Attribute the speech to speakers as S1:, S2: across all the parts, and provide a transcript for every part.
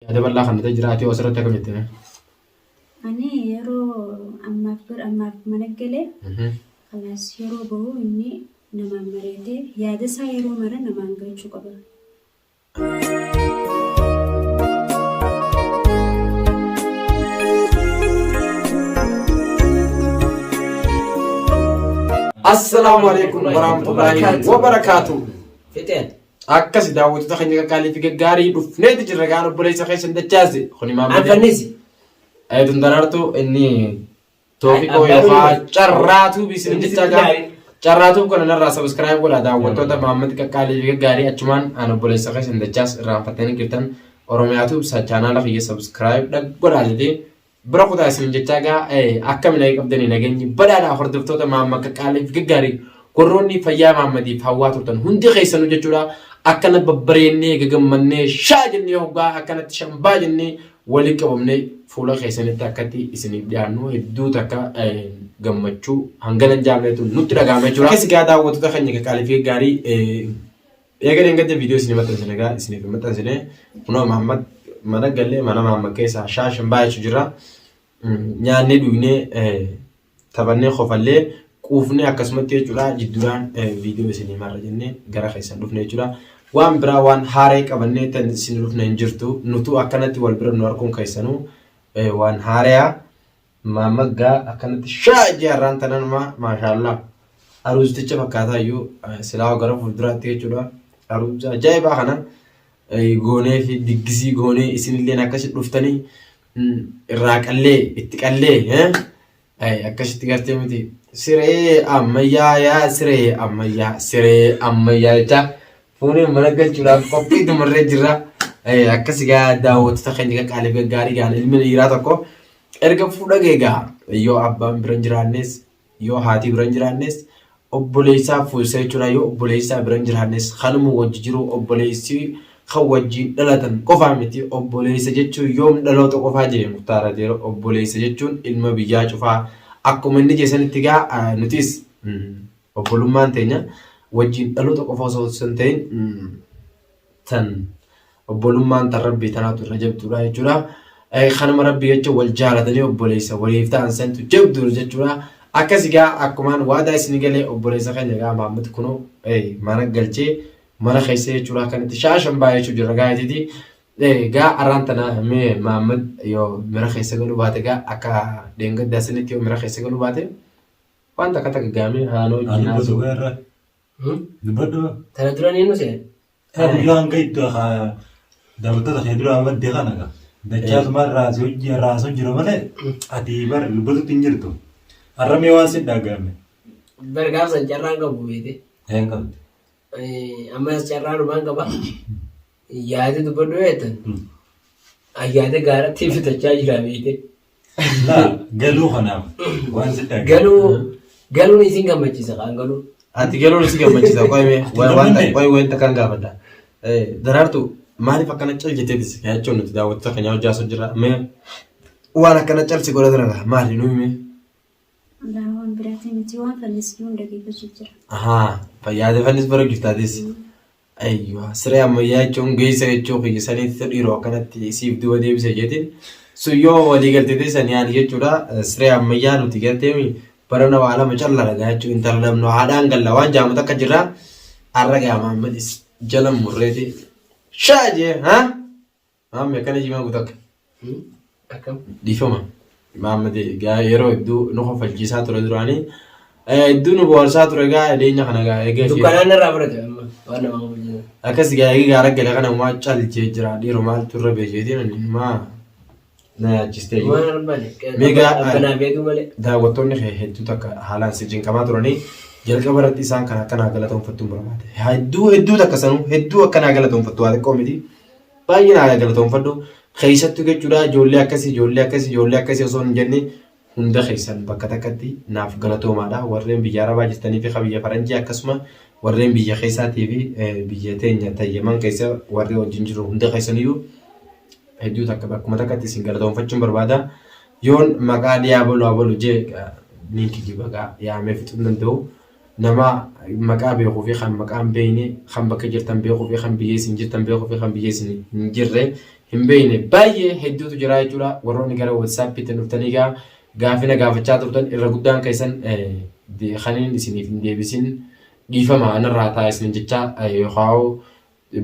S1: هذا بالله خلنا تجراتي وسرتك متنا
S2: أنا يرو أما منقلة خلاص يرو بهو إني نما مريته يا دسا يرو مرة نما نقول شو قبل
S1: السلام عليكم ورحمة الله وبركاته
S3: فتن
S1: أكس داوود تخني قالي في جاري دفنت جرجان بوليس خيس الدجازي خني ما
S3: عن فنيسي
S1: أيضا دررتو إني توفيقو يخا جراتو بيسن دجاجا جراتو كنا نرى سبسكرايب ولا داوود تو محمد قالي في جاري أجمان أنا بوليس خيس الدجاز رامفتني كرتن أرومياتو بسجانا لخي سبسكرايب دك برالدي برا خدا اسم جتاعا أكمل لك أبدني نجني بدأ أنا أخرج دفتر محمد قالي في جاري كوروني فيا محمدي فواتو تن هندي خيسنو جتورا أكنت ببريني جمّني شاجني هوجا أكنت شمباجني ولك ومني فولا خيسني تكتي إسني بيانو هدو تكا جمّتشو هنگنا جابلتو نوترا جامعشورا كيس كذا وتدخلني كاليفي غاري يقدر ينقد فيديو سينما تنزلها إسني في متنزله هنا محمد mana galle mana mamma keessa shaashin baay'ee jira nyaanni duwne taphannee qofallee quufne akkasumatti jechuudha jidduraan viidiyoo isinii marra jennee gara keessan dhufne jechuudha waan biraa waan haaree qabannee tan isin dhufne hin jirtu nutu akkanatti wal bira nu arkuun keessanuu waan haareyaa maamaggaa akkanatti shaajii har'aan tananuma maashaallah aruusticha fakkaataa iyyuu silaa gara fuulduraatti jechuudha aruusa ajaa'ibaa kana goonee fi diggisii goonee isinillee akkasitti dhuftanii irraa qallee itti qallee akkasitti gartee miti siree ammayyaa jecha fuuneen mana galchuudhaaf qophii dumarree jirra akkasi gaa daawwattoota keenya qaalii gaggaarii gaan ilmi dhiiraa tokko erga fuudha geegaa yoo abbaan bira hin jiraannes yoo haatii bira hin jiraannes obboleessaa fuusee jechuudha yoo obboleessaa bira hin jiraannes kanuma wajji jiru obboleessi خواجين دلتن قفا متي أبوليس جتشو يوم دلوت قفا جي مختار ديرو أبوليس جتشون إلما بيجا شوفا أكو من نجي سنتيجا نوتيس أبولمان تينيا وجين دلوت قفا صوت سنتين تن أبولمان تربي تناتو رجب تورا يجورا أي خانم ربي جتشو والجارة دني أبوليس وليفتان سنتو جبدور جتشورا أكاسيجا أكو من وادا سنيجالي أبوليس خانيجا محمد كنو أي مانا قلتي mana khayse chura kanati shaashan baay'ee chu jira gaayiti gaa arantana me Muhammad yo mira khayse galu baate gaa akka denga dasaniti yo mira khayse galu baate wanta kata gaame hano jinaasu
S3: dibado tana durani no se
S4: yan gaito ha dawta ta hedura amad de kana ga dachas mar raso jiro male adi bar lubatu tinjirto arame wasi dagame
S3: bergam san jaranga buwete
S4: henga
S3: amma carraan waan qaba yaade dubbadhu eetan ayyaade gaaratti fitachaa jira beekte
S4: galuu kanaaf waan siddaa
S3: galuun isin gammachiisa kan galuu
S1: ati galuun isin gammachiisa qoy wanta kan gaafadha daraartu maaliif akkana cal jetteetis yaachoon nuti daawwattoota keenya hojjaasu jira mee waan akkana calsi godhatana maali nuumi
S2: Lawan berarti mesti wan fanis yun dagi kecil.
S1: Aha, fayyade fanis baru giftadis. Ayyo, siree ammayyaa jechuun geessa jechuun kiyya saniitti dhiiroo kanatti siif duba deebisa jeetiin sun yoo walii galteetii sanii ani jechuudha siree ammayyaa nuti galteemi bara na waa lama callaa dhagaa jechuun intala lamnoo haadhaan galla waan jaamu takka jirraa har'a gaa Muhammadis jala murreeti shaajee haa maammi akkana jimaa guutakka
S3: akkam
S1: dhiifama. Muhammad gaa yeroo hedduu nu qofalchiisaa ture duraanii hedduu nu boorsaa ture gaa dhiyeenya kana gaa eegee
S3: dukkanaan irraa barate amma waan nama qabu
S1: akkas gaa eegee gaara galee kana maa caalchee jira dhiiroo maaltu irra beekeetiin maa na yaachistee
S3: waan arbaane abbanaa beeku malee
S1: daawwattoonni hedduu takka haalaan sijjiin qabaa turanii jalqaba irratti isaan kan akkanaa galatoonfattuun barbaade hedduu takka sanuu hedduu akkanaa galatoonfattu waa xiqqoo miti baay'ee naa galatoonfadhu keessattuu jechuudha ijoollee akkasii osoo hin jenne hunda keessan bakka takkatti naaf galatoomaadha warreen biyya arabaa jirtanii fi biyya faranjii akkasuma warreen biyya keessaatii fi biyya teenya tayyaman keessa warri wajjin jiru hunda keessaniyyuu hedduu takka bakkuma takkatti isin galatoonfachuun barbaada yoon maqaa diiyaaboloo jee ninkii jibagaa yaamee fixuu danda'u nama maqaa beekuu fi kan maqaan beekne kan bakka jirtan beekuu fi kan biyya isin jirtan beekuu fi kan biyya isin hin jirre hin beekne baay'ee hedduutu jira jechuudha. Warroonni gara WhatsApp-itti dhuftanii gaafina gaafachaa turtan irra guddaan keessan kaniin isiniif hin deebisin dhiifama anarraa ta'a isin jecha yookaan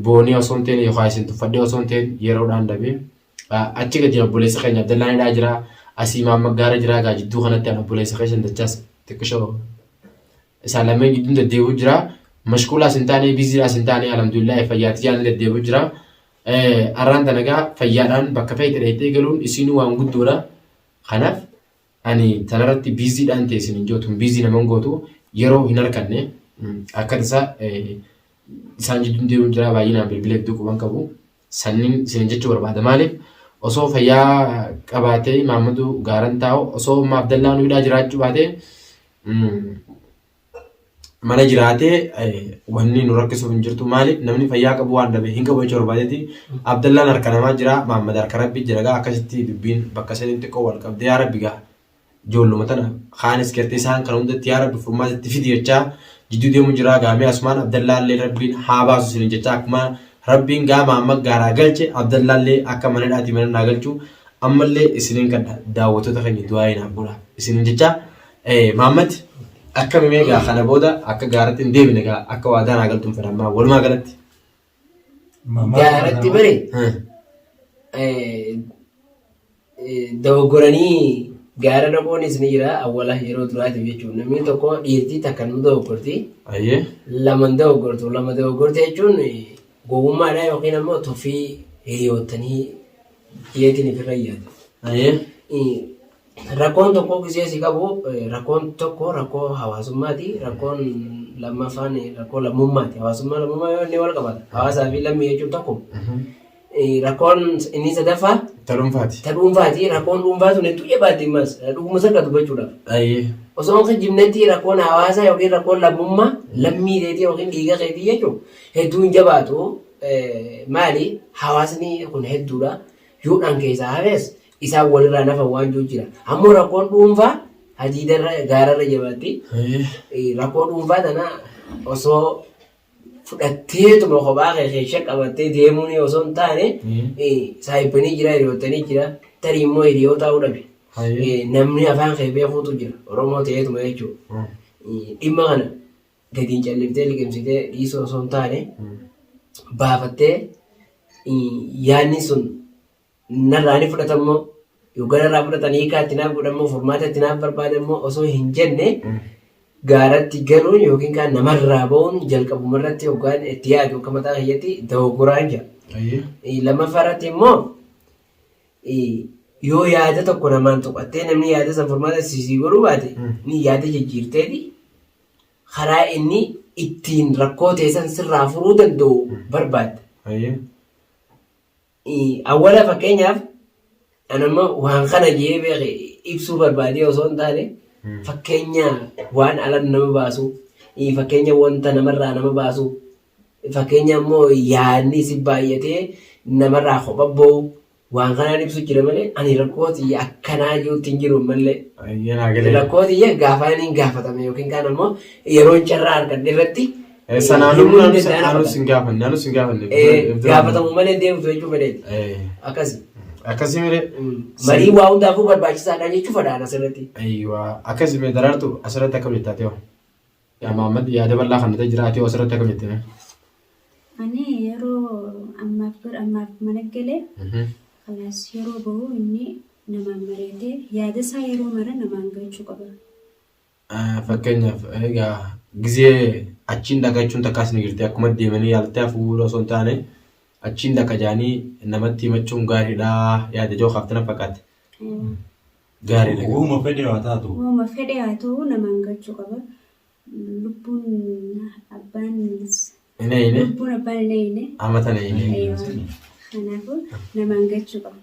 S1: boonii osoo hin ta'in yookaan isin tuffadhee osoo hin ta'in yeroodhaan dabee achi gadi obboleessa keenya Abdallaanidhaa jira asii Maamma Gaara jira gaa jidduu kanatti obboleessa keessa dachaas xiqqishoo isaan lameen gidduun deddeebi'u jira mashquulaas hin taane biiziidhaas hin taane alhamdulillah fayyaatti jaalala deddeebi'u jira arraan tanagaa fayyaadhaan bakka fe'ite dheettee galuun isinuu waan guddoodha kanaaf ani tanarratti biiziidhaan ta'e isin hin jootu biizii naman gootu yeroo hin harkanne akka tasaa isaan jidduun deemuun jira baay'inaan bilbila hedduu quban qabu sanniin isin jechuu barbaada maaliif osoo fayyaa qabaatee Maammadu Gaaran taa'u osoo Abdallaan hidhaa jiraachuu baatee mana jiraatee wanni nu rakkisuuf hin jirtu maaliif namni fayyaa qabu waan dhabe hin qabu jechuu barbaadeeti Abdallaan harka namaa jira Maammad harka Rabbii jira gaa akkasitti dubbiin bakka sadiitti xiqqoo wal qabdee yaa Rabbi gaa ijoolluma tana kaanis kertee isaan kan hundatti yaa Rabbi furmaatatti fidi jechaa jidduu deemu jira gaamee asumaan Abdallaallee Rabbiin haa baasu isin jecha akkuma Rabbiin gaa Maamma Gaaraa galche Abdallaallee akka mana dhaati mana naa galchu ammallee isiniin kan daawwattoota keenya du'aa hinaaf godha isiniin jecha Maammad akka mimee gaa kana booda akka gaaratti hin deebine gaa akka waadaa naa galtuun fedhammaa walumaa galatti.
S3: Gaaratti bare dogoggoranii gaara dhaquunis ni jira awwala yeroo duraatiif jechuun namni tokko dhiirtii takka nu dogoggorti lama dogoggortu lama dogoggorti jechuun gowwummaadha yookiin ammoo tuffii hiriyootanii dhiyeetiin ifirra yaadu. Rakkoon tokko gisee si qabu rakkoon tokko rakkoo hawaasummaati rakkoon lammaffaan rakkoo lammummaati hawaasummaa lammummaa yoo inni wal qabata hawaasaa fi lammii jechuun tokko. Rakkoon inni sadaffaa dhuunfaati rakkoon dhuunfaa sun hedduu jabaatti mas dhuguma sakkatu jechuudha. Osoo hin jimnetti rakkoon hawaasaa yookiin rakkoon lammummaa lammii keetii yookiin dhiiga keetii jechuun hedduu hin jabaatu maali hawaasni kun hedduudha yuudhaan keessaa hafees isaan walirraa nafa waan jiru jira. Ammoo rakkoon dhuunfaa hadiidarra gaararra jabaatti rakkoon dhuunfaa tana osoo fudhatteetuma kophaa keessa qabattee deemuun osoo hin taane saayibbanii jira hiriyootanii jira tarii immoo hiriyoo ta'uu dhabe namni afaan kee beekuutu jira Oromoo ta'eetuma jechuudha. Dhimma kana gadiin calliftee liqimsitee dhiisuu osoo hin taane baafattee yaadni sun narraanii fudhatamoo yookaan narraa fudhatanii hiikaa itti naaf godhamoo furmaata itti naaf barbaadamoo osoo hin jenne gaaratti galuun yookiin kan namarraa ba'uun jalqabumarratti yookaan itti yaadu akka mataa keeyyatti dogoggoraan jira. Lammaffaarratti immoo yoo yaada tokko namaan tuqattee namni yaada san furmaata sisii godhuu baate ni yaada jijjiirteeti karaa inni ittiin rakkoo teessan sirraa furuu danda'u barbaadda. Awwala fakkeenyaaf anamma waan kana jee beeke ibsuu barbaadee osoo hin taane fakkeenya waan ala nama baasu fakkeenya wanta namarraa nama baasu fakkeenya immoo yaadni si baay'atee namarraa kopha ba'u waan kanaan ibsu jira malee ani rakkooti akkanaa jirutti hin jiru malee rakkooti gaafaan hin gaafatame yookiin kaan ammoo yeroo carraa argadhe irratti gaafatamu malee deemtu jechuu malee akkasi.
S1: Akkasii malee
S3: marii waa hundaafuu barbaachisaadha jechuudha fadhaan asirratti.
S1: Akkasii mee daraartu asirratti akkam jettaatee hoo? Yaa Maammad yaada bal'aa kan nuti jiraatee hoo asirratti akkam jettee?
S2: Ani yeroo ammaaf mana galee kalaas yeroo bahu inni namaan mareetee yaada isaa yeroo mara namaan galchuu qaba.
S1: Fakkeenyaaf egaa gizee achiin dhagachuun takkaas ni jirti akkuma deemanii yaaltee hafuura osoo hin taane achiin dhaka jaanii namatti himachuun gaariidha yaada joo kaaftana fakkaate. Gaariidha.
S4: Uuma fedhe haa taatu.
S2: Uuma fedhe haa ta'u namaan galchuu qaba. Lubbuun abbaan ine
S1: amata ine.
S2: Kanaafuu namaan galchuu qaba.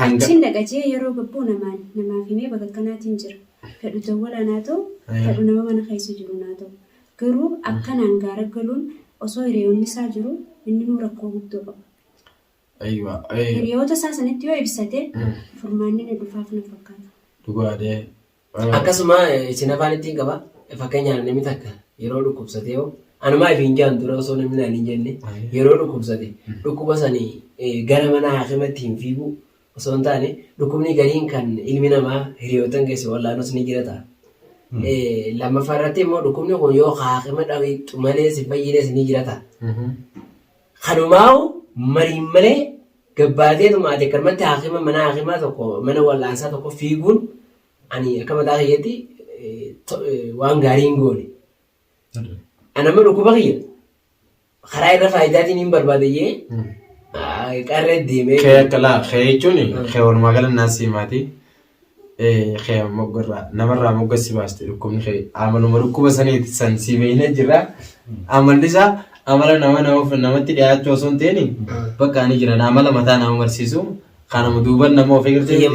S2: Achiin dhaqachee yeroo gabbuu namaaf himee bakka akkanaatiin jira. Fedhu jawwala naa ta'u fedhu nama mana keessa jiru naa ta'u. Garuu akkanaan gaara galuun osoo hiriyoonni isaa jiru inni nuu rakkoo guddoo qaba. Hiriyoota isaa sanitti yoo ibsate furmaanni ni dhufaaf na fakkaata.
S1: Dhugaadhee.
S3: Akkasuma isin afaan ittiin qaba fakkeenyaaf namni takka yeroo dhukkubsatee anumaa fi hin jaan dura osoo namni naan hin jenne yeroo dhukkubsate dhukkuba sanii gara mana haakimatti hin fiigu osoo hin taane dhukkubni gariin kan ilmi namaa hiriyootan keessa wallaanuus ni jira ta'a. Lammaffaa irratti immoo dhukkubni kun yoo haakima dhabeettu malee si fayyines ni jira ta'a. Kanumaa'u mariin malee gabbaateetuma ati akkanumatti haakima mana haakimaa tokko mana wallaansaa tokko fiiguun ani akka mataa kiyyaatti waan gaarii hin goone. Anamma dhukkuba kiyya karaa irra faayidaatiin hin barbaadayyee qarree deemee.
S1: Kee akkalaa kee jechuun kee walumaa gala naasii maatii kee moggorraa namarraa moggassi baaste dhukkubni kee amaluma dhukkuba saniiti san si beeknee jirra amalli isaa amala namatti dhiyaachuu osoo hin ta'in bakka ani jiran amala mataa nama barsiisu kanama duuban nama ofii gartee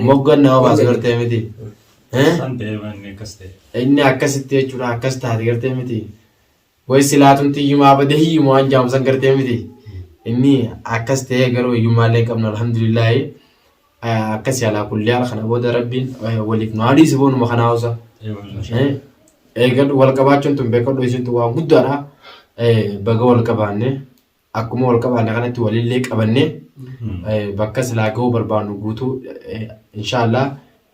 S1: moggan nama baasu gartee miti. Inni akkasitti jechuudha akkas taate gartee miti. Way silaatumti hiyyumaa badee hiyyumaa waan jaamsan gartee miti. Inni akkas ta'ee garuu hiyyumaallee qabna alhamdulillaahi. Akkas yaalaa kullee haala kana booda rabbiin waliif nu hadiisi boonuma kana hawsa. Eegal wal qabaachuun tun beekadhu isintu waan guddaadha. Baga wal qabaanne akkuma wal qabaanne kanatti walillee qabanne bakka silaa ga'uu barbaannu guutuu inshaallah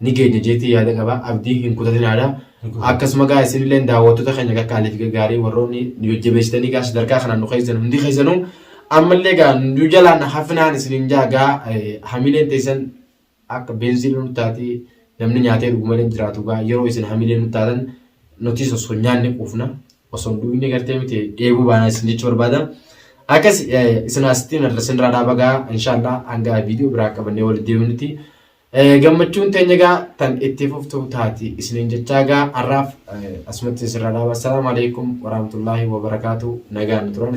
S1: ni geenya jeetii yaada qaba abdii hin kutatinadha. Akkasuma gaa isinillee daawwattoota keenya qaqqaaliif gaarii warroonni jajjabeessitanii gaa sadarkaa kanaan nu keessan hundi keessanuu ammallee gaa nu jalaan hafinaan isiniin jaagaa hamileen teessan akka beenziin nu taati namni nyaatee dhugu malee jiraatu gaa yeroo isin hamileen nu taatan nuti osoo nyaanne quufna osoo duwinni gartee miti dheebuu baanaa isin jechuu barbaada. Akkas isin asittiin irra dhaaba gaa inshaallah hanga viidiyoo biraa qabannee walitti deebinutti. Gammachuun teenya gaa tan itti fuftuu taati isiniin jechaa gaa har'aaf asumatti sirra dhaaba. Assalaamu alaikum warahmatullaahi wabarakaatu nagaan turan.